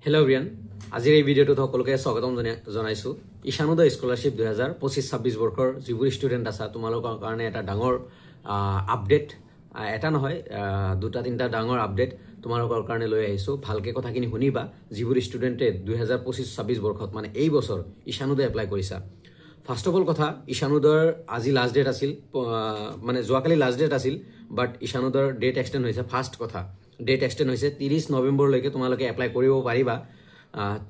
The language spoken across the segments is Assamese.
Hello everyone. আজিৰ এই ভিডিঅ'টো সকলোকে স্বাগতম জনাইছো। ঈশানোদয় স্কলাৰশ্বিপ 2025-26 বৰ্ষৰ যিবোৰ ষ্টুডেন্ট আছে তোমালোকৰ কাৰণে এটা ডাঙৰ আপডেট এটা নহয় দুটা তিনটা ডাঙৰ আপডেট তোমালোকৰ কাৰণে লৈ আহিছো। ভালকে কথাখিনি শুনিবা যিবোৰ ষ্টুডেন্টে 2025-26 বৰ্ষত মানে এই বছৰ ঈশানোদয় এপ্লাই কৰিছা। ফাৰ্স্ট অফ অল কথা ঈশানোদয়ৰ আজি লাষ্ট ডেট আছিল মানে যোৱাকালি লাষ্ট ডেট আছিল বাট ঈশানোদয়ৰ ডেট এক্সটেন্ড হৈছে। ফাৰ্স্ট কথা ডেট এক্সটেন্ড হৈছে 30 নৱেম্বৰলৈকে তোমালোকে এপ্লাই কৰিব পাৰিবা।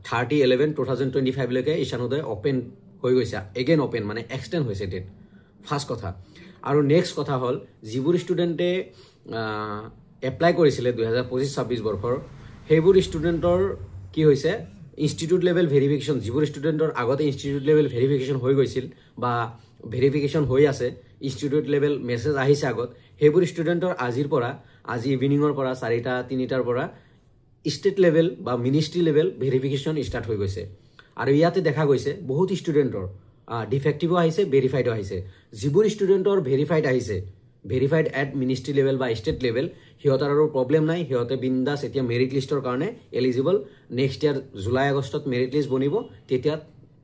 30/11/2025 লৈকে ঈশানোদয় ওপেন হৈ গৈছে এগেইন ওপেন মানে এক্সটেন্ড হৈছে ডেট ফাৰ্স্ট কথা। আৰু নেক্সট কথা হল যিবোৰ ষ্টুডেন্টে এপ্লাই কৰিছিলে 2025-26 বৰ্ষৰ সেইবোৰ ষ্টুডেন্টৰ কি হৈছে ইনষ্টিটিউট লেভেল ভেৰিফিকেশ্যন যিবোৰ ষ্টুডেন্টৰ আগতে ইনষ্টিটিউট লেভেল ভেৰিফিকেশ্যন হৈ গৈছিল বা ভেৰিফিকেশ্যন হৈ আছে ইনষ্টিটিউট লেভেল মেছেজ আহিছে আগত সেইবোৰ ষ্টুডেন্টৰ আজি ইভিনিঙৰ পৰা 4:03টাৰ পৰা স্টেট লেভেল বা মিনিষ্ট্ৰি লেভেল ভেৰিফিকেশ্যন ষ্টাৰ্ট হৈ গৈছে। আৰু ইয়াতে দেখা গৈছে বহুত ষ্টুডেন্টৰ ডিফেক্টিভো আহিছে ভেৰিফাইডো আহিছে। যিবোৰ ষ্টুডেন্টৰ ভেৰিফাইড আহিছে ভেৰিফাইড এট মিনিষ্ট্ৰি লেভেল বা ষ্টেট লেভেল সিহঁতৰ আৰু প্ৰব্লেম নাই, সিহঁতে বিন্দাস এতিয়া মেৰিট লিষ্টৰ কাৰণে এলিজিবল। নেক্সট ইয়াৰ জুলাই আগষ্টত মেৰিট লিষ্ট বনিব, তেতিয়া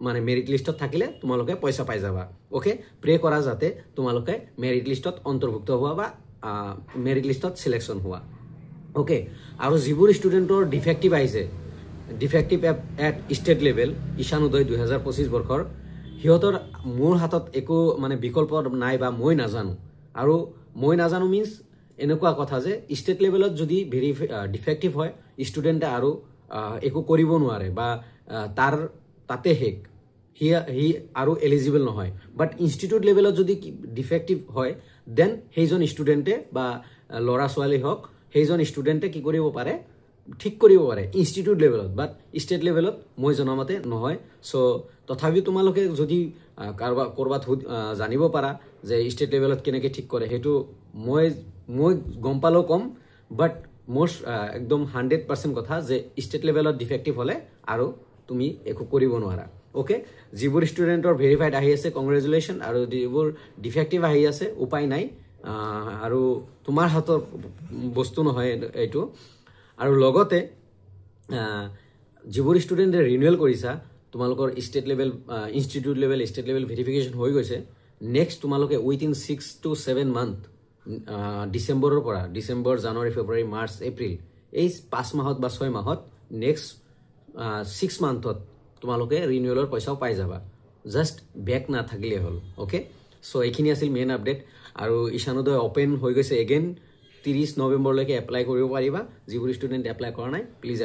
মানে মেৰিট লিষ্টত থাকিলে তোমালোকে পইচা পাই যাবা। ওকে, প্ৰে কৰা যাতে তোমালোকে মেৰিট লিষ্টত অন্তৰ্ভুক্ত হোৱা বা মেৰিট লিষ্টত সিলেকশ্যন হোৱা। ওকে, আৰু যিবোৰ ষ্টুডেন্টৰ ডিফেক্টিভ আহিছে defective at state level Ishanodaya 2025 বৰ্ষৰ সিহঁতৰ মোৰ হাতত একো মানে বিকল্প নাই বা মই নাজানো। আৰু মই নাজানো মিন্স এনেকুৱা কথা যে ষ্টেট লেভেলত যদি ডিফেক্টিভ হয় ষ্টুডেণ্টে আৰু একো কৰিব নোৱাৰে বা তাৰ তাতে শেষ সি আৰু এলিজিবল নহয়। বাট ইনষ্টিটিউট লেভেলত যদি ডিফেক্টিভ হয় দেন সেইজন ষ্টুডেণ্টে বা ল'ৰা ছোৱালী হওক সেইজন ষ্টুডেণ্টে কি কৰিব পাৰে ঠিক কৰিব পাৰে ইনষ্টিটিউট লেভেলত, বাট ষ্টেট লেভেলত মই জনামতে নহয়। চ' তথাপিও তোমালোকে যদি ক'ৰবাত জানিব পাৰা যে ষ্টেট লেভেলত কেনেকৈ ঠিক কৰে সেইটো মই গম পালেও কম, বাট মোৰ একদম 100% কথা যে ষ্টেট লেভেলত ডিফেক্টিভ হ'লে আৰু তুমি একো কৰিব নোৱাৰা। ওকে, যিবোৰ ষ্টুডেণ্টৰ ভেৰিফাইড আহি আছে কংগ্ৰেচুলেশ্যন, আৰু যিবোৰ ডিফেক্টিভ আহি আছে উপায় নাই আৰু তোমাৰ হাতৰ বস্তু নহয় এইটো। আৰু লগতে যিবোৰ ষ্টুডেণ্টে ৰিনিউৱেল কৰিছা তোমালোকৰ state level institute level state level verification হৈ গৈছে। নেক্সট তোমালোকে উইথিন 6 to 7 মান্থ ডিচেম্বৰৰ পৰা ডিচেম্বৰ জানুৱাৰী ফেব্ৰুৱাৰী মাৰ্চ এপ্ৰিল এই 5 মাহত বা 6 মাহত নেক্সট 6 মান্থত তোমালোকে ৰিনিউৱেলৰ পইচাও পাই যাবা, জাষ্ট বেক নাথাকিলে হ'ল। ওকে, চ' এইখিনি আছিল মেইন আপডেট। আৰু ঈশানোদয় ওপেন হৈ গৈছে এগেইন 30 নৱেম্বৰলৈকে এপ্লাই কৰিব পাৰিবা। যিবোৰ ষ্টুডেণ্ট এপ্লাই কৰা নাই প্লিজ